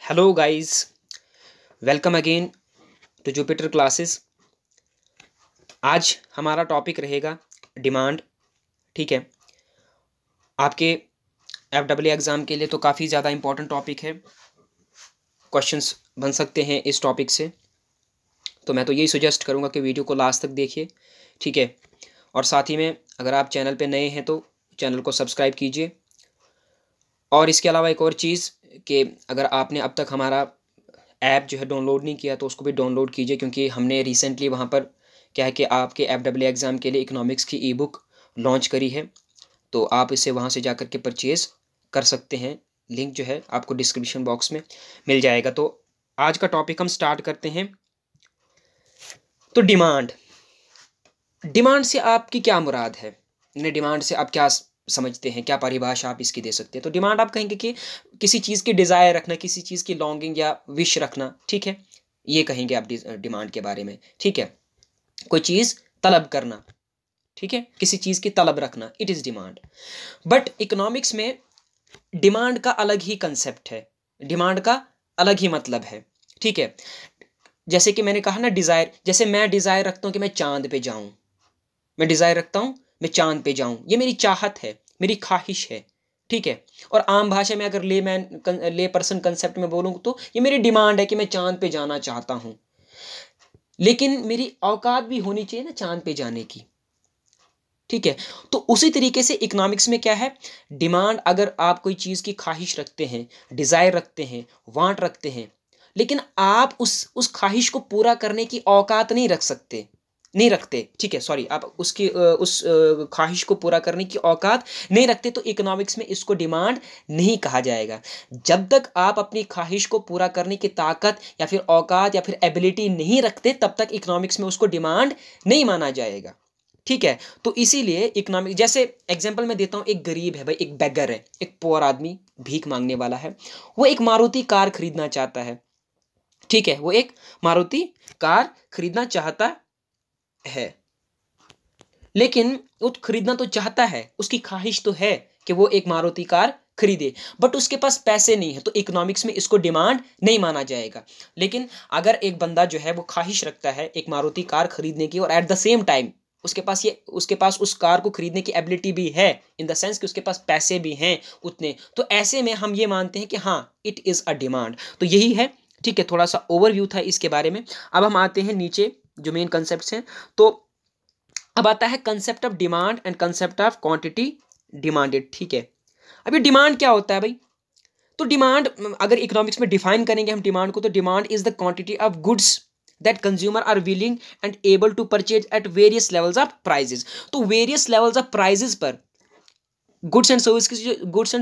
Hello guys, welcome again to Jupiter classes. आज हमारा topic रहेगा डिमांड। ठीक है, आपके एफडब्ल्यू एग्ज़ाम के लिए तो काफ़ी ज़्यादा इंपॉर्टेंट टॉपिक है। क्वेश्चंस बन सकते हैं इस टॉपिक से, तो मैं तो यही सजेस्ट करूँगा कि वीडियो को लास्ट तक देखिए। ठीक है, और साथ ही में अगर आप चैनल पे नए हैं तो चैनल को सब्सक्राइब कीजिए। और इसके अलावा एक और चीज़ कि अगर आपने अब तक हमारा ऐप जो है डाउनलोड नहीं किया तो उसको भी डाउनलोड कीजिए, क्योंकि हमने रिसेंटली वहाँ पर क्या है कि आपके एफडब्ल्यू एग्ज़ाम के लिए इकोनॉमिक्स की ई बुक लॉन्च करी है, तो आप इसे वहाँ से जाकर के परचेज़ कर सकते हैं। लिंक जो है आपको डिस्क्रिप्शन बॉक्स में मिल जाएगा। तो आज का टॉपिक हम स्टार्ट करते हैं। तो डिमांड डिमांड से आपकी क्या मुराद है, डिमांड से आप क्या समझते हैं, क्या परिभाषा आप इसकी दे सकते हैं। तो डिमांड आप कहेंगे कि किसी चीज़ की डिज़ायर रखना, किसी चीज़ की लॉन्गिंग या विश रखना। ठीक है, ये कहेंगे आप डिमांड के बारे में। ठीक है, कोई चीज़ तलब करना। ठीक है, किसी चीज़ की तलब रखना, it is demand. But economics में डिमांड का अलग ही कंसेप्ट है, डिमांड का अलग ही मतलब है। ठीक है, जैसे कि मैंने कहा ना डिज़ायर, जैसे मैं डिज़ायर रखता हूँ कि मैं चांद पे जाऊँ, मैं डिज़ायर रखता हूँ मैं चांद पे जाऊँ, ये मेरी चाहत है, मेरी ख्वाहिश है। ठीक है, और आम भाषा में अगर ले पर्सन कंसेप्ट में बोलूँ तो ये मेरी डिमांड है कि मैं चांद पे जाना चाहता हूँ, लेकिन मेरी औकात भी होनी चाहिए ना चांद पे जाने की। ठीक है, तो उसी तरीके से इकोनॉमिक्स में क्या है, डिमांड, अगर आप कोई चीज़ की ख्वाहिश रखते हैं, डिज़ायर रखते हैं, वांट रखते हैं, लेकिन आप उस ख्वाहिश को पूरा करने की औकात नहीं रखते। ठीक है, सॉरी, आप उस ख्वाहिश को पूरा करने की औकात नहीं रखते, तो इकोनॉमिक्स में इसको डिमांड नहीं कहा जाएगा। जब तक आप अपनी ख्वाहिश को पूरा करने की ताकत या फिर औकात या फिर एबिलिटी नहीं रखते, तब तक इकोनॉमिक्स में उसको डिमांड नहीं माना जाएगा। ठीक है, तो इसीलिए इकोनॉमिक, जैसे एग्जांपल मैं देता हूँ, एक गरीब है भाई, एक बेगर है, एक पुअर आदमी, भीख मांगने वाला है। वो एक मारुति कार खरीदना चाहता है। ठीक है, वो एक मारुति कार खरीदना चाहता है, लेकिन वो खरीदना तो चाहता है, उसकी ख्वाहिश तो है कि वो एक मारुति कार खरीदे, बट उसके पास पैसे नहीं है, तो इकोनॉमिक्स में इसको डिमांड नहीं माना जाएगा। लेकिन अगर एक बंदा जो है वो ख्वाहिश रखता है एक मारुति कार खरीदने की, और एट द सेम टाइम उसके पास उस कार को खरीदने की एबिलिटी भी है, इन द सेंस कि उसके पास पैसे भी हैं उतने, तो ऐसे में हम ये मानते हैं कि हाँ, इट इज़ अ डिमांड। तो यही है। ठीक है, थोड़ा सा ओवरव्यू था इसके बारे में। अब हम आते हैं नीचे जो मेन कंसेप्ट हैं। तो अब आता है concept of demand and concept of quantity demanded. ठीक है, अभी डिमांड क्या होता है भाई। तो डिमांड, अगर इकोनॉमिक्स में डिफाइन करेंगे हम डिमांड को, तो demand is the quantity of goods that consumer are willing and able to purchase at various levels of prices. तो वेरियस लेवल्स ऑफ प्राइजेस पर गुड्स एंड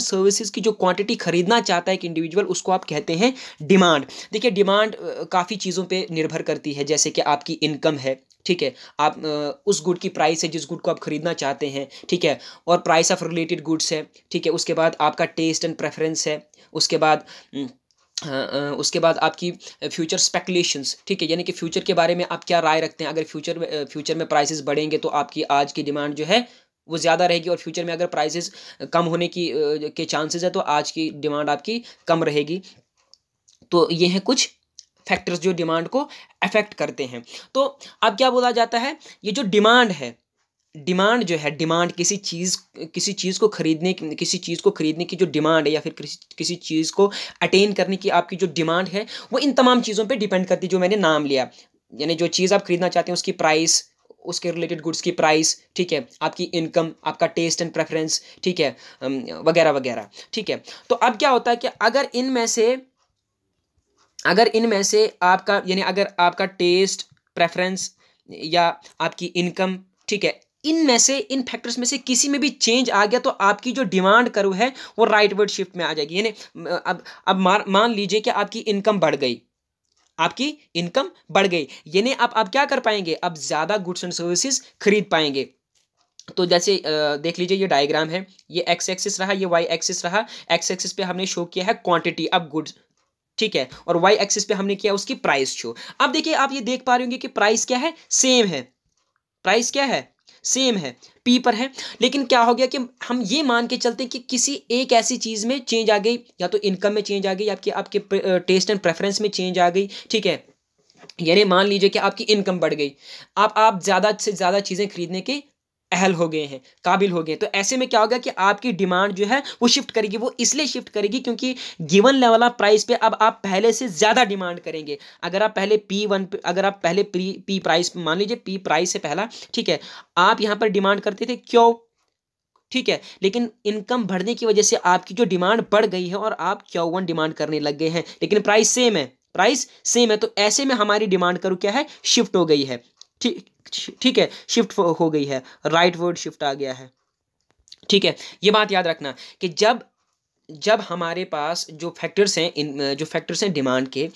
सर्विसेज की जो क्वांटिटी खरीदना चाहता है एक इंडिविजुअल, उसको आप कहते हैं डिमांड। देखिए, डिमांड काफ़ी चीज़ों पे निर्भर करती है, जैसे कि आपकी इनकम है। ठीक है, आप उस गुड की प्राइस है जिस गुड को आप खरीदना चाहते हैं। ठीक है, और प्राइस ऑफ रिलेटेड गुड्स है। ठीक है, उसके बाद आपका टेस्ट एंड प्रेफरेंस है। उसके बाद उसके बाद आपकी फ्यूचर स्पेकुलेशंस। ठीक है, यानी कि फ्यूचर के बारे में आप क्या राय रखते हैं। अगर फ्यूचर में प्राइसेस बढ़ेंगे तो आपकी आज की डिमांड जो है वो ज़्यादा रहेगी, और फ्यूचर में अगर प्राइसेस कम होने की के चांसेस है तो आज की डिमांड आपकी कम रहेगी। तो ये हैं कुछ फैक्टर्स जो डिमांड को अफेक्ट करते हैं। तो अब क्या बोला जाता है, ये जो डिमांड है, डिमांड जो है, डिमांड किसी चीज़ को खरीदने की जो डिमांड है, या फिर किसी चीज़ को अटेन करने की आपकी जो डिमांड है, वो इन तमाम चीज़ों पे डिपेंड करती है जो मैंने नाम लिया। यानी जो चीज़ आप खरीदना चाहते हैं उसकी प्राइस, उसके रिलेटेड गुड्स की प्राइस, ठीक है, आपकी इनकम, आपका टेस्ट एंड प्रेफरेंस, ठीक है, वगैरह वगैरह। ठीक है, तो अब क्या होता है कि अगर इनमें से आपका, यानी अगर आपका टेस्ट, प्रेफरेंस या आपकी इनकम, ठीक है, इनमें से, इन फैक्टर्स में से किसी में भी चेंज आ गया, तो आपकी जो डिमांड कर्व है वो राइटवर्ड शिफ्ट में आ जाएगी। यानी अब मान लीजिए कि आपकी इनकम बढ़ गई, यानी आप क्या कर पाएंगे, अब ज़्यादा गुड्स एंड सर्विसेज खरीद पाएंगे। तो जैसे देख लीजिए, ये डायग्राम है, ये एक्स एक्सिस रहा, ये वाई एक्सिस रहा। एक्स एक्सिस पे हमने शो किया है क्वांटिटी ऑफ गुड्स, ठीक है, और वाई एक्सिस पे हमने किया उसकी प्राइस शो। अब देखिए, आप ये देख पा रहे होंगे कि प्राइस क्या है, सेम है। प्राइस क्या है, सेम है, पी पर है। लेकिन क्या हो गया कि हम ये मान के चलते हैं कि किसी एक ऐसी चीज़ में चेंज आ गई, या तो इनकम में चेंज आ गई, आपके आपके टेस्ट एंड प्रेफरेंस में चेंज आ गई, ठीक है। यानी मान लीजिए कि आपकी इनकम बढ़ गई, आप ज़्यादा से ज़्यादा चीज़ें खरीदने के अहल हो गए हैं, काबिल हो गए, तो ऐसे में क्या होगा कि आपकी डिमांड जो है वो शिफ्ट करेगी। वो इसलिए शिफ्ट करेगी क्योंकि गिवन लेवल ऑफ प्राइस पे अब आप पहले से ज़्यादा डिमांड करेंगे। अगर आप पहले P1 पे, अगर आप पहले पी प्राइस, मान लीजिए पी प्राइस से पहला, ठीक है, आप यहाँ पर डिमांड करते थे क्यों, ठीक है, लेकिन इनकम बढ़ने की वजह से आपकी जो डिमांड बढ़ गई है और आप Q1 डिमांड करने लग गए हैं, लेकिन प्राइस सेम है, प्राइस सेम है, तो ऐसे में हमारी डिमांड करो क्या है, शिफ्ट हो गई है। ठीक ठीक है, शिफ्ट हो गई है, राइट वर्ड शिफ्ट आ गया है, ठीक है। ये बात याद रखना कि जब हमारे पास जो फैक्टर्स हैं, जो फैक्टर्स हैं डिमांड के,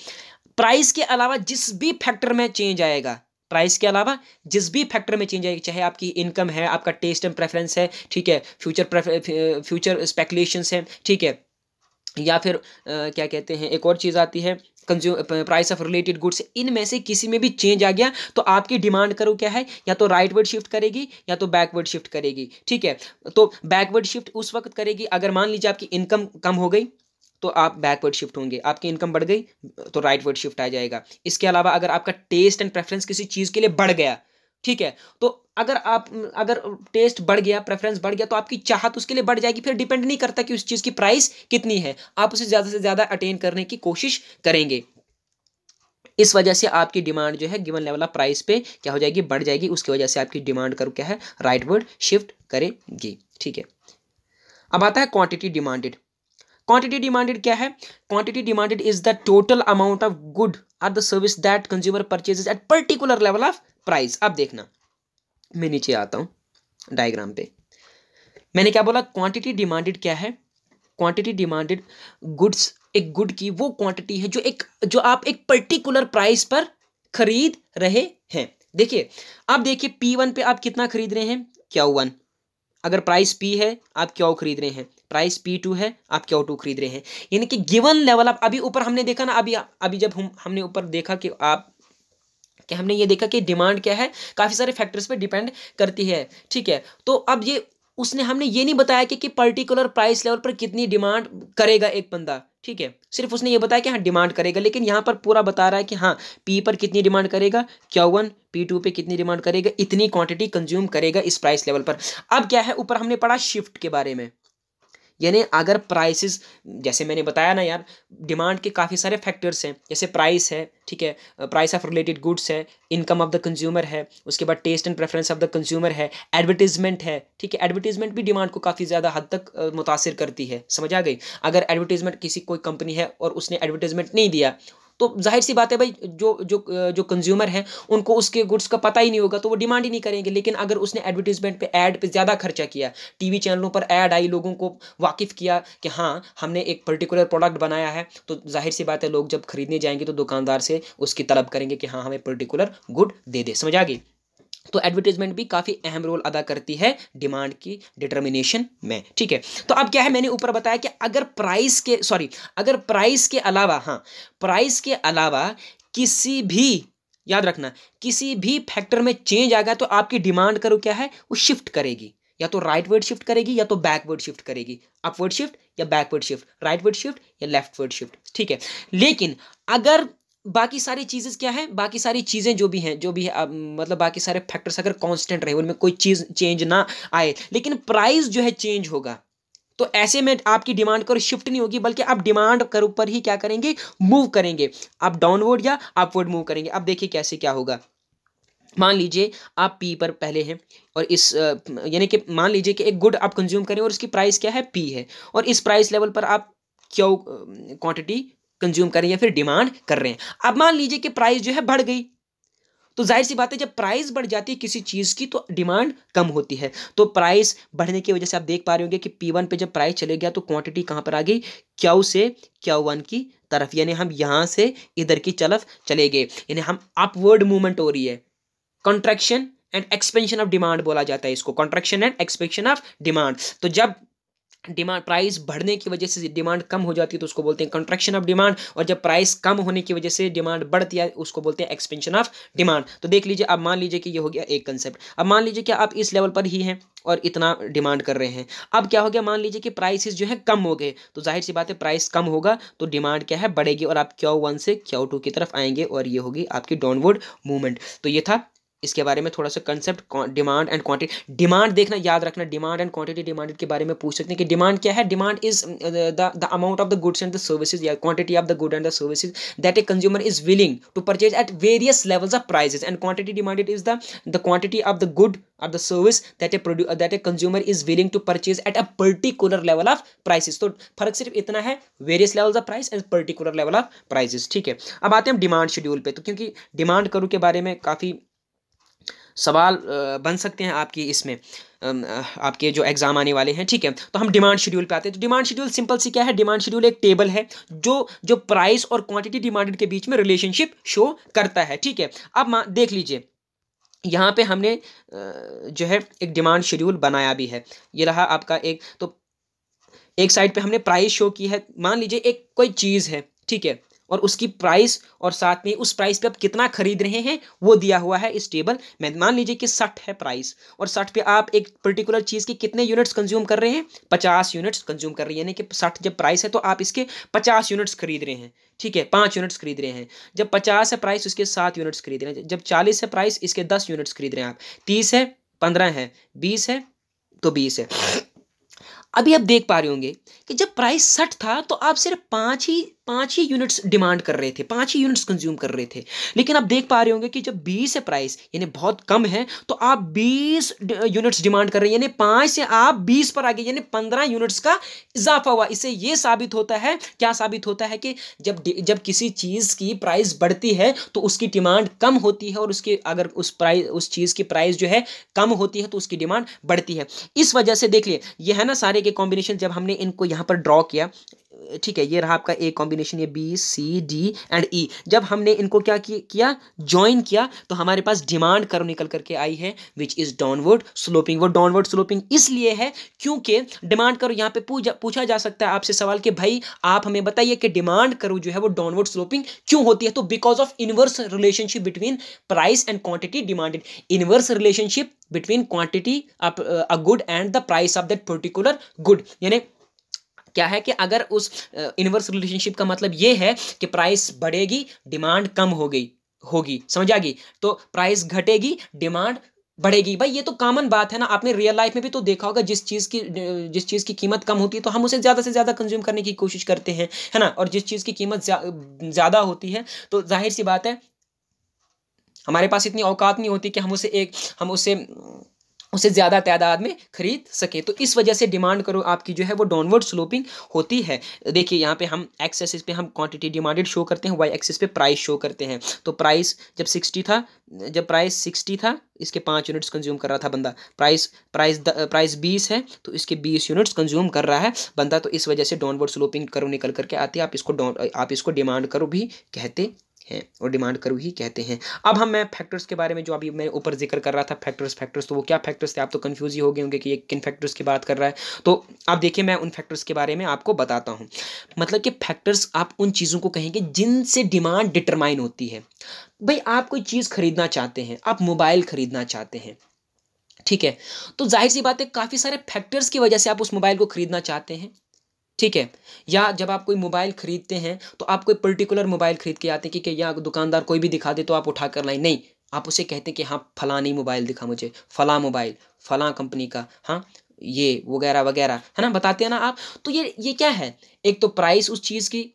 प्राइस के अलावा जिस भी फैक्टर में चेंज आएगा, प्राइस के अलावा जिस भी फैक्टर में चेंज आएगी, चाहे आपकी इनकम है, आपका टेस्ट एंड प्रेफरेंस है, ठीक है, फ्यूचर स्पेकुलेशंस है, ठीक है, या फिर क्या कहते हैं, एक और चीज़ आती है प्राइस ऑफ रिलेटेड गुड्स, इनमें से किसी में भी चेंज आ गया तो आपकी डिमांड करो क्या है, या तो राइटवर्ड शिफ्ट करेगी या तो बैकवर्ड शिफ्ट करेगी, ठीक है। तो बैकवर्ड शिफ्ट उस वक्त करेगी अगर मान लीजिए आपकी इनकम कम हो गई तो आप बैकवर्ड शिफ्ट होंगे, आपकी इनकम बढ़ गई तो राइटवर्ड शिफ्ट आ जाएगा। इसके अलावा अगर आपका टेस्ट एंड प्रेफरेंस किसी चीज़ के लिए बढ़ गया, ठीक है, तो अगर टेस्ट बढ़ गया, प्रेफरेंस बढ़ गया, तो आपकी चाहत उसके लिए बढ़ जाएगी। फिर डिपेंड नहीं करता कि उस चीज़ की प्राइस कितनी है, आप उसे ज़्यादा से ज़्यादा अटेन करने की कोशिश करेंगे। इस वजह से आपकी डिमांड जो है गिवन लेवल ऑफ प्राइस पे क्या हो जाएगी, बढ़ जाएगी। उसकी वजह से आपकी डिमांड करो क्या है, राइटवर्ड शिफ्ट करेगी, ठीक है। अब आता है क्वांटिटी डिमांडेड। क्वांटिटी डिमांडेड क्या है, quantity demanded is the total amount of good और the service that consumer purchases at particular level of price. अब देखना, मैं नीचे आता हूं डायग्राम पे, मैंने क्या बोला, क्वांटिटी डिमांडेड क्या है, क्वांटिटी डिमांडेड गुड्स, एक गुड की वो क्वांटिटी है जो आप एक पर्टिकुलर प्राइस पर खरीद रहे हैं। देखिए, आप देखिए P1 पे आप कितना खरीद रहे हैं, Q1। अगर प्राइस P है आप Q खरीद रहे हैं, प्राइस P2 है आप Q2 खरीद रहे हैं। यानी कि गिवन लेवल आप, अभी ऊपर हमने देखा ना, अभी जब हमने ऊपर देखा कि हमने ये देखा कि डिमांड क्या है, काफ़ी सारे फैक्टर्स पे डिपेंड करती है, ठीक है। तो अब ये हमने ये नहीं बताया कि पर्टिकुलर प्राइस लेवल पर कितनी डिमांड करेगा एक बंदा, ठीक है, सिर्फ उसने ये बताया कि हाँ डिमांड करेगा। लेकिन यहाँ पर पूरा बता रहा है कि हाँ P पर कितनी डिमांड करेगा, Q1 P2 पे कितनी डिमांड करेगा, इतनी क्वांटिटी कंज्यूम करेगा इस प्राइस लेवल पर। अब क्या है, ऊपर हमने पढ़ा शिफ्ट के बारे में, यानी अगर प्राइसेस, जैसे मैंने बताया ना यार, डिमांड के काफ़ी सारे फैक्टर्स हैं, जैसे प्राइस है, ठीक है, प्राइस ऑफ रिलेटेड गुड्स है, इनकम ऑफ द कंज्यूमर है, उसके बाद taste and preference of the consumer है, एडवर्टीजमेंट है, ठीक है, एडवर्टीजमेंट भी डिमांड को काफ़ी ज़्यादा हद तक मुतासिर करती है, समझ आ गई। अगर एडवर्टीजमेंट किसी कोई कंपनी है और उसने एडवर्टीजमेंट नहीं दिया तो जाहिर सी बात है भाई, जो कंज्यूमर हैं उनको उसके गुड्स का पता ही नहीं होगा, तो वो डिमांड ही नहीं करेंगे। लेकिन अगर उसने एडवर्टीजमेंट पे, ऐड पे ज़्यादा खर्चा किया, टीवी चैनलों पर ऐड आई, लोगों को वाकिफ़ किया कि हाँ हमने एक पर्टिकुलर प्रोडक्ट बनाया है, तो जाहिर सी बात है लोग जब खरीदने जाएंगे तो दुकानदार से उसकी तलब करेंगे कि हाँ हमें पर्टिकुलर गुड दे दे, समझ आ गई। तो एडवर्टीजमेंट भी काफ़ी अहम रोल अदा करती है डिमांड की डिटर्मिनेशन में, ठीक है। तो अब क्या है, मैंने ऊपर बताया कि अगर प्राइस के अलावा, हाँ प्राइस के अलावा किसी भी, याद रखना, किसी भी फैक्टर में चेंज आ गया तो आपकी डिमांड करो क्या है, वो शिफ्ट करेगी, या तो राइटवर्ड शिफ्ट करेगी या तो बैकवर्ड शिफ्ट करेगी, अपवर्ड शिफ्ट या बैकवर्ड शिफ्ट, राइटवर्ड शिफ्ट या लेफ्टवर्ड शिफ्ट, ठीक है। लेकिन अगर बाकी सारी चीज़ें क्या है, बाकी सारी चीज़ें जो भी हैं, मतलब बाकी सारे फैक्टर्स अगर कांस्टेंट रहे, उनमें कोई चीज़ चेंज ना आए, लेकिन प्राइस जो है चेंज होगा, तो ऐसे में आपकी डिमांड करो शिफ्ट नहीं होगी, बल्कि आप डिमांड करो पर ही क्या करेंगे, मूव करेंगे, आप डाउनवर्ड या अपवर्ड मूव करेंगे। अब देखिए कैसे क्या होगा। मान लीजिए आप P पर पहले हैं और यानी कि मान लीजिए कि एक गुड आप कंज्यूम करें और उसकी प्राइस क्या है, P है, और इस प्राइस लेवल पर आप Q क्वांटिटी कंज्यूम करें या फिर डिमांड कर रहे हैं। अब मान लीजिए कि प्राइस जो है बढ़ गई, तो जाहिर सी बात है जब प्राइस बढ़ जाती है किसी चीज़ की तो डिमांड कम होती है। तो प्राइस बढ़ने की वजह से आप देख पा रहे होंगे कि P1 पे जब प्राइस चले गया तो क्वांटिटी कहाँ पर आ गई, Q से Q1 की तरफ, यानी हम यहाँ से इधर की तरफ चले गए, यानी हम अपवर्ड मूवमेंट हो रही है। Contraction and expansion of demand बोला जाता है इसको, contraction and expansion of demand. तो जब डिमांड प्राइस बढ़ने की वजह से डिमांड कम हो जाती है तो उसको बोलते हैं कंट्रैक्शन ऑफ डिमांड, और जब प्राइस कम होने की वजह से डिमांड बढ़ती है उसको बोलते हैं एक्सपेंशन ऑफ डिमांड। तो देख लीजिए, अब मान लीजिए कि ये हो गया एक कंसेप्ट। अब मान लीजिए कि आप इस लेवल पर ही हैं और इतना डिमांड कर रहे हैं। अब क्या हो गया, मान लीजिए कि प्राइसेस जो है कम हो गए, तो जाहिर सी बात है प्राइस कम होगा तो डिमांड क्या है, बढ़ेगी, और आप Q1 से Q2 की तरफ आएंगे और ये होगी आपकी डाउनवर्ड मूवमेंट। तो ये था इसके बारे में थोड़ा सा concept, demand and quantity. Demand देखना, याद रखना, डिमांड एंड क्वांटिटी। डिमांड के बारे में पूछ सकते हैं कि डिमांड क्या है। Demand is the amount of the goods and the services, या quantity of the good and the services that a consumer is willing to purchase at various levels of prices, and quantity demanded is the quantity of the good of the service that a consumer is willing to purchase at a particular level of prices। तो फर्क सिर्फ इतना है, various levels of price and particular level of prices. ठीक है, अब आते हैं हम डिमांड शेड्यूल पे। तो क्योंकि डिमांड करू के बारे में काफ़ी सवाल बन सकते हैं आपकी इसमें, आपके जो एग्जाम आने वाले हैं। ठीक है, तो हम डिमांड शेड्यूल पे आते हैं। तो डिमांड शेड्यूल सिंपल सी क्या है, डिमांड शेड्यूल एक टेबल है जो प्राइस और क्वांटिटी डिमांडेड के बीच में रिलेशनशिप शो करता है। ठीक है, अब देख लीजिए, यहाँ पे हमने जो है एक डिमांड शेड्यूल बनाया भी है। ये रहा आपका एक, तो एक साइड पे हमने प्राइस शो की है। मान लीजिए एक कोई चीज़ है, ठीक है, और उसकी प्राइस और साथ में उस प्राइस पे आप कितना खरीद रहे हैं वो दिया हुआ है इस टेबल में। मान लीजिए कि 60 है प्राइस, और 60 पे आप एक पर्टिकुलर चीज़ की कितने यूनिट्स कंज्यूम कर रहे हैं, 50 यूनिट्स कंज्यूम कर रही है। यानी कि 60 जब प्राइस है तो आप इसके 50 यूनिट्स खरीद रहे हैं। ठीक है, 5 यूनिट्स खरीद रहे हैं। जब 50 है प्राइस, उसके 7 यूनिट्स खरीद रहे हैं। जब 40 है प्राइस, इसके 10 यूनिट्स खरीद रहे हैं आप। 30 है, 15 है, 20 है तो 20 है। अभी आप देख पा रहे होंगे कि जब प्राइस 60 था तो आप सिर्फ पाँच ही यूनिट्स डिमांड कर रहे थे, 5 ही यूनिट्स कंज्यूम कर रहे थे। लेकिन आप देख पा रहे होंगे कि जब 20 है प्राइस, यानी बहुत कम है, तो आप 20 यूनिट्स डिमांड कर रहे हैं, यानी 5 से आप 20 पर आ गए, यानी 15 यूनिट्स का इजाफा हुआ। इससे ये साबित होता है, क्या साबित होता है कि जब किसी चीज़ की प्राइस बढ़ती है तो उसकी डिमांड कम होती है, और उसकी अगर उस चीज़ की प्राइस जो है कम होती है तो उसकी डिमांड बढ़ती है। इस वजह से देख लिए, ये है ना सारे के कॉम्बिनेशन, जब हमने इनको यहाँ पर ड्रॉ किया, ठीक है, ये रहा आपका ए कॉम्बिनेशन, ये बी सी डी एंड ई। जब हमने इनको क्या किया, ज्वाइन किया, तो हमारे पास डिमांड कर्व निकल करके आई है विच इज डाउनवर्ड स्लोपिंग। वो डाउनवर्ड स्लोपिंग इसलिए है क्योंकि डिमांड कर्व, यहाँ पे पूछा जा सकता है आपसे सवाल कि भाई आप हमें बताइए कि डिमांड कर्व जो है वो डाउनवर्ड स्लोपिंग क्यों होती है। तो because of inverse relationship between price and quantity demanded. Inverse relationship between quantity of a good and the price of that particular good. यानी क्या है कि अगर उस इनवर्स रिलेशनशिप का मतलब ये है कि प्राइस बढ़ेगी, डिमांड कम होगी, समझ आ गई, तो प्राइस घटेगी, डिमांड बढ़ेगी। भाई ये तो कॉमन बात है ना, आपने रियल लाइफ में भी तो देखा होगा, जिस चीज़ की कीमत कम होती है तो हम उसे ज़्यादा से ज़्यादा कंज्यूम करने की कोशिश करते हैं, है ना, और जिस चीज़ की कीमत ज़्यादा होती है तो जाहिर सी बात है हमारे पास इतनी औकात नहीं होती कि हम उसे ज़्यादा तादाद में खरीद सके। तो इस वजह से डिमांड करो आपकी जो है वो डाउनवर्ड स्लोपिंग होती है। देखिए यहाँ पे हम एक्स एक्सिस पे हम क्वांटिटी डिमांडेड शो करते हैं, वाई एक्सिस पे प्राइस शो करते हैं। तो प्राइस जब प्राइस 60 था, इसके 5 यूनिट्स कंज्यूम कर रहा था बंदा। प्राइस 20 है तो इसके 20 यूनिट्स कंज्यूम कर रहा है बंदा। तो इस वजह से डाउनवर्ड स्लोपिंग करो निकल करके आती है। आप इसको डिमांड करो भी कहते हैं और डिमांड करो ही कहते हैं। अब मैं फैक्टर्स के बारे में, जो अभी मैं ऊपर जिक्र कर रहा था फैक्टर्स, तो वो क्या फैक्टर्स थे, आप तो कंफ्यूज ही हो गए होंगे कि ये किन फैक्टर्स की बात कर रहा है। तो आप देखिए, मैं उन फैक्टर्स के बारे में आपको बताता हूँ। मतलब कि फैक्टर्स आप उन चीज़ों को कहेंगे जिनसे डिमांड डिटरमाइन होती है। भाई आप कोई चीज़ खरीदना चाहते हैं, आप मोबाइल खरीदना चाहते हैं, ठीक है, तो जाहिर सी बात है काफ़ी सारे फैक्टर्स की वजह से आप उस मोबाइल को खरीदना चाहते हैं, ठीक है। या जब आप कोई मोबाइल खरीदते हैं तो आप कोई पर्टिकुलर मोबाइल खरीद के आते हैं कि या दुकानदार कोई भी दिखा दे तो आप उठा कर लाएं, नहीं, आप उसे कहते हैं कि हाँ फलानी मोबाइल दिखा मुझे, फला मोबाइल फला कंपनी का, हाँ ये वगैरह वगैरह, है ना, बताते हैं ना आप। तो ये क्या है, एक तो प्राइस उस चीज़ की,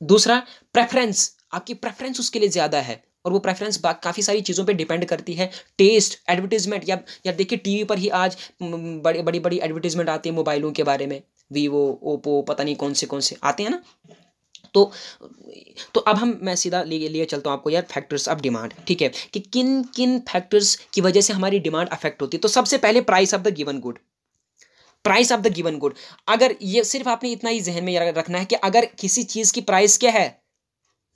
दूसरा प्रेफरेंस, आपकी प्रेफरेंस उसके लिए ज़्यादा है, और वो प्रेफरेंस काफ़ी सारी चीज़ों पे डिपेंड करती है। टेस्ट, एडवर्टीजमेंट, या देखिए टीवी पर ही आज बड़ी एडवर्टीजमेंट आती है मोबाइलों के बारे में, वीवो, ओप्पो, पता नहीं कौन से आते हैं ना। तो अब मैं सीधा लिए चलता हूँ आपको यार फैक्टर्स ऑफ डिमांड, ठीक है, कि किन किन फैक्टर्स की वजह से हमारी डिमांड अफेक्ट होती है। तो सबसे पहले price of the given good. Price of the given good, अगर ये सिर्फ आपने इतना ही जहन में रखना है कि अगर किसी चीज़ की प्राइस क्या है,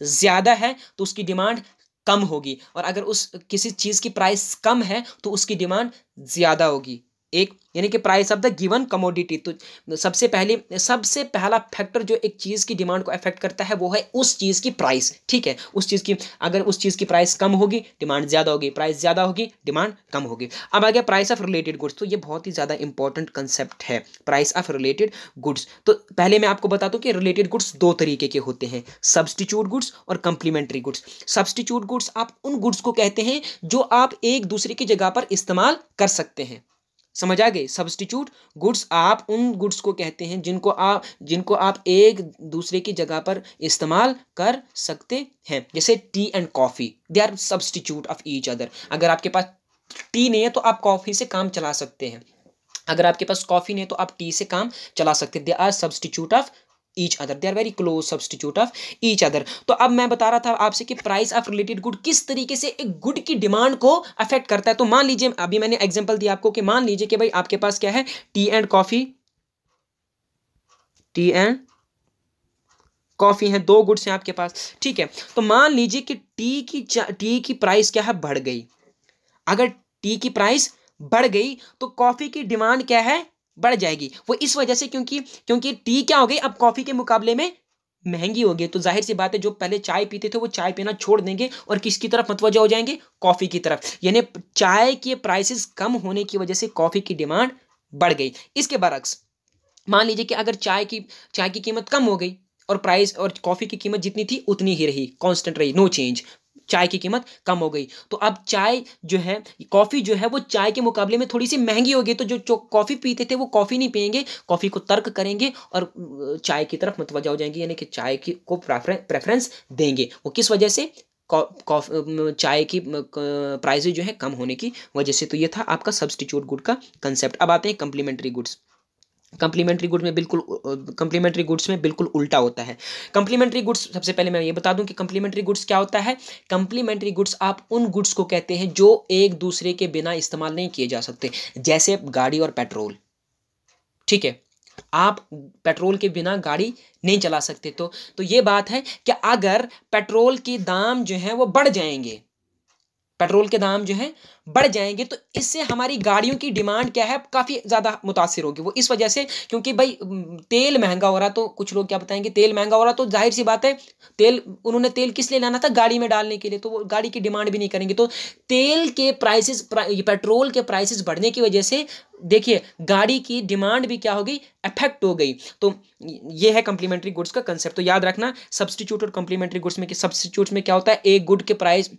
ज़्यादा है, तो उसकी डिमांड कम होगी, और अगर किसी चीज़ की प्राइस कम है तो उसकी डिमांड ज़्यादा होगी। एक, यानी कि price of the given commodity. तो सबसे पहला फैक्टर जो एक चीज़ की डिमांड को अफेक्ट करता है वो है उस चीज़ की प्राइस। ठीक है, उस चीज़ की, अगर उस चीज़ की प्राइस कम होगी डिमांड ज़्यादा होगी, प्राइस ज़्यादा होगी डिमांड कम होगी। अब आ गया प्राइस ऑफ रिलेटेड गुड्स। तो ये बहुत ही ज़्यादा इंपॉर्टेंट कंसेप्ट है, प्राइस ऑफ रिलेटेड गुड्स। तो पहले मैं आपको बता दूं कि रिलेटेड गुड्स दो तरीके के होते हैं, सब्सटीट्यूट गुड्स और कंप्लीमेंट्री गुड्स। सब्सटीट्यूट गुड्स आप उन गुड्स को कहते हैं जो आप एक दूसरे की जगह पर इस्तेमाल कर सकते हैं। समझ आ गई? सब्सटीट्यूट गुड्स आप उन गुड्स को कहते हैं जिनको आप एक दूसरे की जगह पर इस्तेमाल कर सकते हैं। जैसे tea and coffee, they are substitute of each other. अगर आपके पास टी नहीं है तो आप कॉफ़ी से काम चला सकते हैं, अगर आपके पास कॉफ़ी नहीं है तो आप टी से काम चला सकते हैं। They are substitute of each other, they are very close substitute of each other. तो अब मैं बता रहा था आपसे कि प्राइस ऑफ रिलेटेड गुड किस तरीके से एक गुड की डिमांड को अफेक्ट करता है। तो मान लीजिए, अभी मैंने एग्जांपल दिया आपको कि मान लीजिए कि भाई आपके पास क्या है, टी एंड कॉफी है, दो गुड्स हैं आपके पास। ठीक है, तो मान लीजिए कि टी की प्राइस क्या है, बढ़ गई। अगर टी की प्राइस बढ़ गई तो कॉफी की डिमांड क्या है, बढ़ जाएगी। वो इस वजह से क्योंकि टी क्या हो गई, अब कॉफी के मुकाबले में महंगी हो गई। तो जाहिर सी बात है, जो पहले चाय पीते थे वो चाय पीना छोड़ देंगे और किसकी तरफ मतवजा हो जाएंगे, कॉफी की तरफ। यानी चाय के प्राइसेस कम होने की वजह से कॉफी की डिमांड बढ़ गई। इसके बरक्स मान लीजिए कि अगर चाय की कीमत कम हो गई और कॉफी की कीमत जितनी थी उतनी ही रही, कांस्टेंट रही, नो चेंज, चाय की कीमत कम हो गई, तो अब कॉफ़ी जो है वो चाय के मुकाबले में थोड़ी सी महंगी हो गई। तो जो कॉफ़ी पीते थे वो कॉफ़ी नहीं पियेंगे, कॉफ़ी को तर्क करेंगे और चाय की तरफ मतवजा हो जाएंगे, यानी कि चाय को प्रेफरेंस देंगे। वो किस वजह से, चाय की प्राइसेज जो है कम होने की वजह से। तो ये था आपका सब्सटीट्यूट गुड का कंसेप्ट। अब आते हैं कंप्लीमेंट्री गुड्स। कंप्लीमेंट्री गुड्स में बिल्कुल उल्टा होता है। कंप्लीमेंट्री गुड्स, सबसे पहले मैं ये बता दूं कि कंप्लीमेंट्री गुड्स क्या होता है। कंप्लीमेंट्री गुड्स आप उन गुड्स को कहते हैं जो एक दूसरे के बिना इस्तेमाल नहीं किए जा सकते, जैसे गाड़ी और पेट्रोल। ठीक है, आप पेट्रोल के बिना गाड़ी नहीं चला सकते। तो ये बात है कि अगर पेट्रोल के दाम जो है वो बढ़ जाएंगे, पेट्रोल के दाम जो है बढ़ जाएंगे, तो इससे हमारी गाड़ियों की डिमांड क्या है, काफ़ी ज़्यादा मुतासिर होगी। वो इस वजह से क्योंकि भाई तेल महंगा हो रहा, तो कुछ लोग क्या बताएंगे, तेल महंगा हो रहा तो जाहिर सी बात है उन्होंने तेल किस लिए लाना था, गाड़ी में डालने के लिए, तो वो गाड़ी की डिमांड भी नहीं करेंगे। तो तेल के प्राइसेस, पेट्रोल के प्राइसेस बढ़ने की वजह से देखिए गाड़ी की डिमांड भी क्या हो गई, अफेक्ट हो गई। तो ये है कंप्लीमेंट्री गुड्स का कंसेप्ट। तो याद रखना, सब्सटीट्यूट और कंप्लीमेंट्री गुड्स में, कि सब्सटीट्यूट में क्या होता है, एक गुड के प्राइस,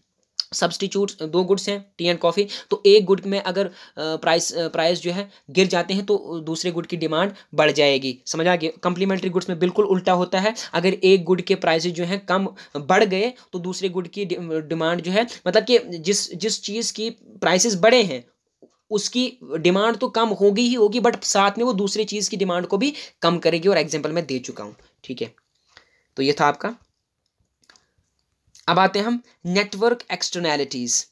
सब्सटीट्यूट दो गुड्स हैं टी एंड कॉफ़ी, तो एक गुड में अगर प्राइस जो है गिर जाते हैं तो दूसरे गुड की डिमांड बढ़ जाएगी। समझ आ गया? कंप्लीमेंट्री गुड्स में बिल्कुल उल्टा होता है, अगर एक गुड के प्राइसेस जो हैं कम बढ़ गए तो दूसरे गुड की डिमांड जो है, मतलब कि जिस चीज़ की प्राइसेस बढ़े हैं उसकी डिमांड तो कम होगी ही होगी, बट साथ में वो दूसरी चीज़ की डिमांड को भी कम करेगी, और एग्जाम्पल मैं दे चुका हूँ। ठीक है, तो ये था आपका। अब आते हैं हम नेटवर्क एक्सटर्नैलिटीज।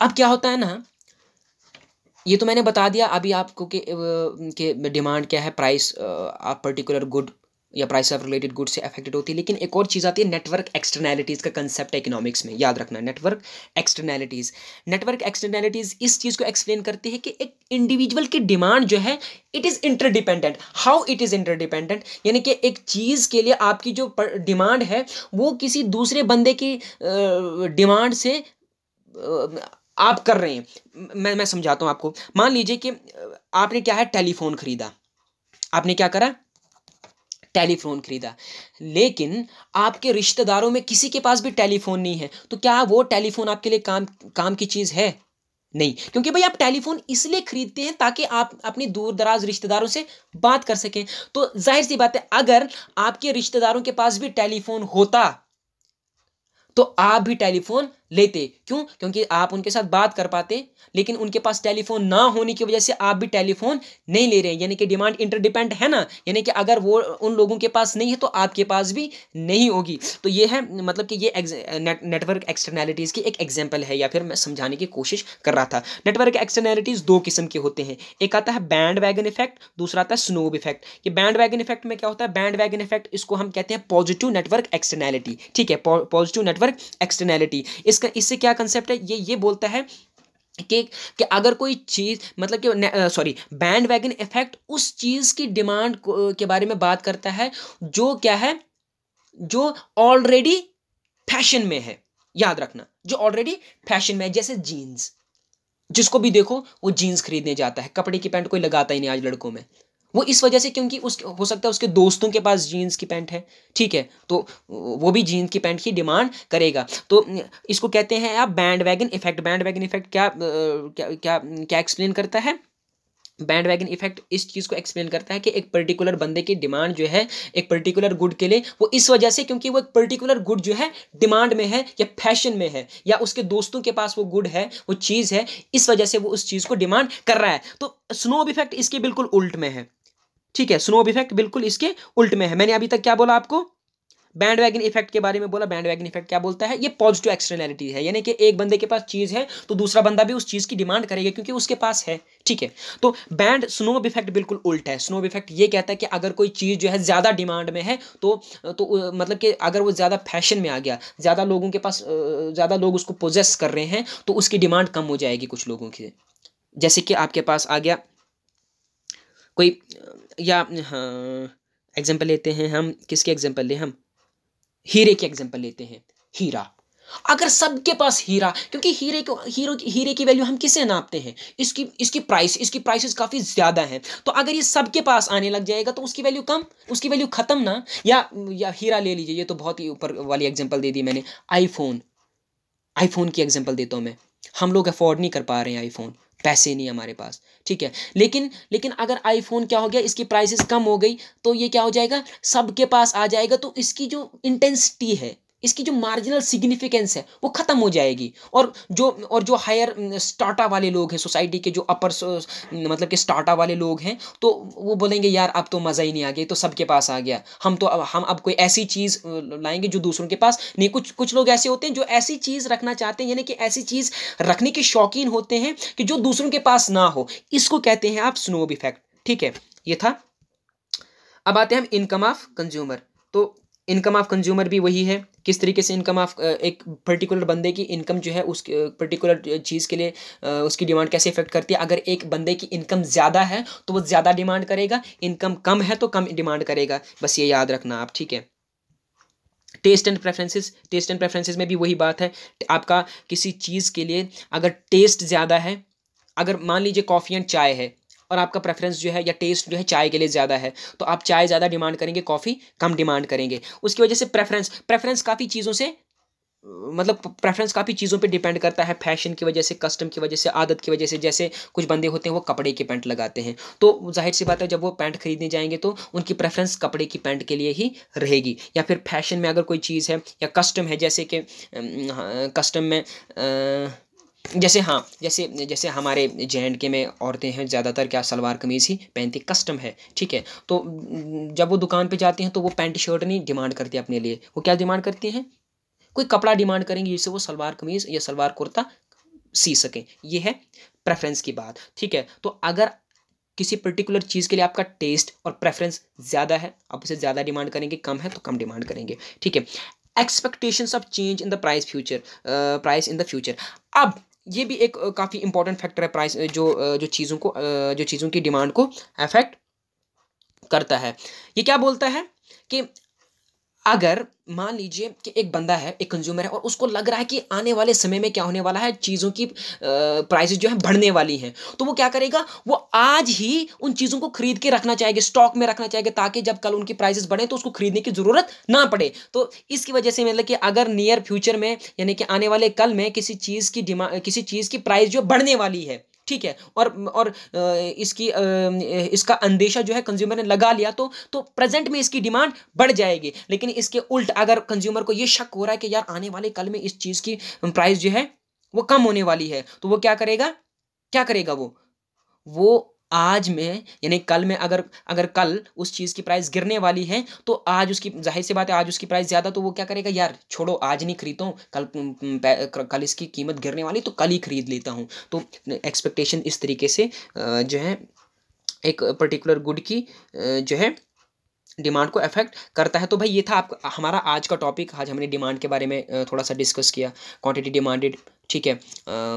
अब क्या होता है ना, ये तो मैंने बता दिया अभी आपको कि डिमांड क्या है, प्राइस आप पर्टिकुलर गुड या प्राइस ऑफ रिलेटेड गुड से अफेक्टेड होती है। लेकिन एक और चीज़ आती है नेटवर्क एक्सटर्नैलिटीज़ का कंसेप्ट है इकोनॉमिक्स में, याद रखना। नेटवर्क एक्सटर्नैलिटीज़ इस चीज़ को एक्सप्लेन करती है कि एक इंडिविजुअल की डिमांड जो है it is interdependent. How it is interdependent, यानी कि एक चीज़ के लिए आपकी जो डिमांड है वो किसी दूसरे बंदे की डिमांड से आप कर रहे हैं। मैं समझाता हूँ आपको। मान लीजिए कि आपने क्या है, टेलीफोन खरीदा, आपने क्या करा, टेलीफोन खरीदा, लेकिन आपके रिश्तेदारों में किसी के पास भी टेलीफोन नहीं है, तो क्या वो टेलीफोन आपके लिए काम की चीज़ है? नहीं, क्योंकि भाई आप टेलीफोन इसलिए खरीदते हैं ताकि आप अपनी दूर दराज रिश्तेदारों से बात कर सकें। तो जाहिर सी बात है, अगर आपके रिश्तेदारों के पास भी टेलीफोन होता तो आप भी टेलीफोन लेते। क्यों? क्योंकि आप उनके साथ बात कर पाते, लेकिन उनके पास टेलीफोन ना होने की वजह से आप भी टेलीफोन नहीं ले रहे हैं, यानी कि डिमांड इंटरडिपेंड है ना। यानी कि अगर वो उन लोगों के पास नहीं है तो आपके पास भी नहीं होगी। तो ये है, मतलब कि ये नेटवर्क एक्सटर्नैलिटीज़ की एक एग्जांपल है, या फिर मैं समझाने की कोशिश कर रहा था। नेटवर्क एक्सटर्नैलिटीज़ दो किस्म के होते हैं, एक आता है बैंड वैगन इफेक्ट, दूसरा आता है स्नोब इफेक्ट। कि बैंड वैगन इफेक्ट में क्या होता है, बैंड वैगन इफेक्ट इसको हम कहते हैं पॉजिटिव नेटवर्क एक्सटर्नैलिटी। ठीक है, पॉजिटिव नेटवर्क एक्सटर्नैलिटी, इससे क्या कंसेप्ट है, ये बोलता है कि अगर कोई चीज़ मतलब कि बैंड वैगन इफेक्ट उस चीज़ की डिमांड के बारे में बात करता है जो क्या है, जो ऑलरेडी फैशन में है। याद रखना, जो ऑलरेडी फैशन में है, जैसे जीन्स, जिसको भी देखो वो जीन्स खरीदने जाता है, कपड़े की पैंट कोई लगाता ही नहीं आज लड़कों में। वो इस वजह से क्योंकि उस हो सकता है उसके दोस्तों के पास जीन्स की पैंट है, ठीक है, तो वो भी जीन्स की पैंट की डिमांड करेगा। तो इसको कहते हैं आप band wagon effect. Band wagon effect क्या एक्सप्लेन करता है? बैंड वैगन इफेक्ट इस चीज़ को एक्सप्लेन करता है कि एक पर्टिकुलर बंदे की डिमांड जो है एक पर्टिकुलर गुड के लिए, वो इस वजह से क्योंकि वो एक पर्टिकुलर गुड जो है डिमांड में है या फैशन में है या उसके दोस्तों के पास वो गुड है, वो चीज़ है, इस वजह से वो उस चीज़ को डिमांड कर रहा है। तो स्नोब इफेक्ट इसके बिल्कुल उल्ट में है, ठीक है, स्नोब इफेक्ट बिल्कुल इसके उल्ट में है। मैंने अभी तक क्या बोला आपको? बैंड वैगन इफेक्ट के बारे में बोला। बैंड वैगन इफेक्ट क्या बोलता है? ये पॉजिटिव एक्सटर्नैलिटी है, यानी कि एक बंदे के पास चीज़ है तो दूसरा बंदा भी उस चीज़ की डिमांड करेगा क्योंकि उसके पास है, ठीक है। तो बैंड स्नोब इफेक्ट बिल्कुल उल्टा है। स्नोब इफेक्ट ये कहता है कि अगर कोई चीज़ जो है ज़्यादा डिमांड में है तो मतलब कि अगर वो ज़्यादा फैशन में आ गया, ज़्यादा लोगों के पास, ज़्यादा लोग उसको पोजेस कर रहे हैं, तो उसकी डिमांड कम हो जाएगी कुछ लोगों की। जैसे कि आपके पास आ गया कोई, या हाँ, एग्जाम्पल लेते हैं हम, किसके एग्जाम्पल लें हम? हीरे के एग्जाम्पल लेते हैं। हीरा, अगर सबके पास हीरा, क्योंकि हीरे की वैल्यू हम किसे नापते हैं? इसकी प्राइसेस काफ़ी ज़्यादा हैं, तो अगर ये सबके पास आने लग जाएगा तो उसकी वैल्यू कम, उसकी वैल्यू ख़त्म ना। या हीरा ले लीजिए, ये तो बहुत ही ऊपर वाली एग्जाम्पल दे दी मैंने। आईफोन की एग्जाम्पल देता हूँ मैं। हम लोग अफोर्ड नहीं कर पा रहे हैं आईफोन, पैसे नहीं हमारे पास, ठीक है। लेकिन अगर आईफोन क्या हो गया, इसकी प्राइसेस कम हो गई तो ये क्या हो जाएगा, सबके पास आ जाएगा, तो इसकी जो इंटेंसिटी है, इसकी जो मार्जिनल सिग्निफिकेंस है वो खत्म हो जाएगी। और जो हायर स्टाटा वाले लोग हैं सोसाइटी के, जो अपर मतलब कि स्टाटा वाले लोग हैं, तो वो बोलेंगे यार अब तो मज़ा ही नहीं आ गया, तो सबके पास आ गया, हम अब कोई ऐसी चीज़ लाएंगे जो दूसरों के पास नहीं। कुछ लोग ऐसे होते हैं जो ऐसी चीज़ रखना चाहते हैं, यानी कि ऐसी चीज़ रखने के शौकीन होते हैं कि जो दूसरों के पास ना हो। इसको कहते हैं आप स्नोब इफेक्ट, ठीक है, ये था। अब आते हैं हम इनकम ऑफ कंज्यूमर। तो इनकम ऑफ कंज्यूमर भी वही है, किस तरीके से इनकम ऑफ एक पर्टिकुलर बंदे की इनकम जो है उस पर्टिकुलर चीज़ के लिए उसकी डिमांड कैसे इफेक्ट करती है। अगर एक बंदे की इनकम ज़्यादा है तो वो ज़्यादा डिमांड करेगा, इनकम कम है तो कम डिमांड करेगा, बस ये याद रखना आप, ठीक है। टेस्ट एंड प्रेफरेंसेस में भी वही बात है। आपका किसी चीज़ के लिए अगर टेस्ट ज़्यादा है, अगर मान लीजिए कॉफ़ी एंड चाय है और आपका प्रेफरेंस जो है या टेस्ट जो है चाय के लिए ज़्यादा है, तो आप चाय ज़्यादा डिमांड करेंगे, कॉफ़ी कम डिमांड करेंगे। उसकी वजह से प्रेफरेंस काफ़ी चीज़ों से, मतलब प्रेफरेंस काफ़ी चीज़ों पे डिपेंड करता है, फैशन की वजह से, कस्टम की वजह से, आदत की वजह से। जैसे कुछ बंदे होते हैं वो कपड़े की पैंट लगाते हैं, तो जाहिर सी बात है जब वो पैंट खरीदने जाएंगे तो उनकी प्रेफरेंस कपड़े की पैंट के लिए ही रहेगी। या फिर फैशन में अगर कोई चीज़ है या कस्टम है, जैसे कि कस्टम में जैसे हमारे जे.एंड.के में औरतें हैं ज़्यादातर क्या सलवार कमीज़ ही पहनती, कस्टम है, ठीक है। तो जब वो दुकान पे जाती हैं तो वो पैंट शर्ट नहीं डिमांड करती अपने लिए, वो क्या डिमांड करती हैं? कोई कपड़ा डिमांड करेंगे जिससे वो सलवार कमीज़ या सलवार कुर्ता सी सकें। ये है प्रेफरेंस की बात, ठीक है। तो अगर किसी पर्टिकुलर चीज़ के लिए आपका टेस्ट और प्रेफरेंस ज़्यादा है, आप उसे ज़्यादा डिमांड करेंगे, कम है तो कम डिमांड करेंगे, ठीक है। Expectations of change in the price in the future. अब ये भी एक काफ़ी इंपॉर्टेंट फैक्टर है, प्राइस जो चीज़ों की डिमांड को अफेक्ट करता है। ये क्या बोलता है कि अगर मान लीजिए कि एक बंदा है, एक कंज्यूमर है, और उसको लग रहा है कि आने वाले समय में क्या होने वाला है, चीज़ों की प्राइसेस जो है बढ़ने वाली हैं, तो वो क्या करेगा, वो आज ही उन चीज़ों को खरीद के रखना चाहेगा, स्टॉक में रखना चाहेगा, ताकि जब कल उनकी प्राइसेस बढ़े तो उसको खरीदने की ज़रूरत ना पड़े। तो इसकी वजह से मतलब कि अगर नियर फ्यूचर में, यानी कि आने वाले कल में किसी चीज़ की प्राइस जो बढ़ने वाली है, ठीक है, और इसका अंदेशा जो है कंज्यूमर ने लगा लिया, तो प्रेजेंट में इसकी डिमांड बढ़ जाएगी। लेकिन इसके उल्ट अगर कंज्यूमर को ये शक हो रहा है कि यार आने वाले कल में इस चीज़ की प्राइस जो है वो कम होने वाली है, तो वो क्या करेगा वो आज में, यानी कल में, अगर कल उस चीज़ की प्राइस गिरने वाली है तो आज उसकी, जाहिर सी बात है आज उसकी प्राइस ज़्यादा, तो वो क्या करेगा, यार छोड़ो आज नहीं खरीदता हूँ, कल इसकी कीमत गिरने वाली तो कल ही खरीद लेता हूँ। तो एक्सपेक्टेशन इस तरीके से जो है एक पर्टिकुलर गुड की जो है डिमांड को अफेक्ट करता है। तो भाई ये था आप हमारा आज का टॉपिक। आज हमने डिमांड के बारे में थोड़ा सा डिस्कस किया, क्वांटिटी डिमांडेड, ठीक है।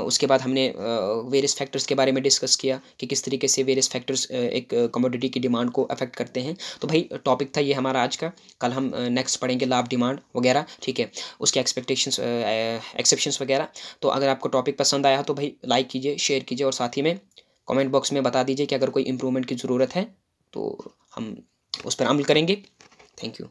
उसके बाद हमने वेरियस फैक्टर्स के बारे में डिस्कस किया कि किस तरीके से वेरियस फैक्टर्स एक कमोडिटी की डिमांड को अफेक्ट करते हैं। तो भाई टॉपिक था ये हमारा आज का। कल हम नेक्स्ट पढ़ेंगे लॉ ऑफ डिमांड वगैरह, ठीक है, उसके एक्सपेक्टेशंस एक्सेप्शंस वगैरह। तो अगर आपको टॉपिक पसंद आया तो भाई लाइक कीजिए, शेयर कीजिए और साथ ही में कमेंट बॉक्स में बता दीजिए कि अगर कोई इम्प्रूवमेंट की ज़रूरत है तो हम उस पर अमल करेंगे। Thank you.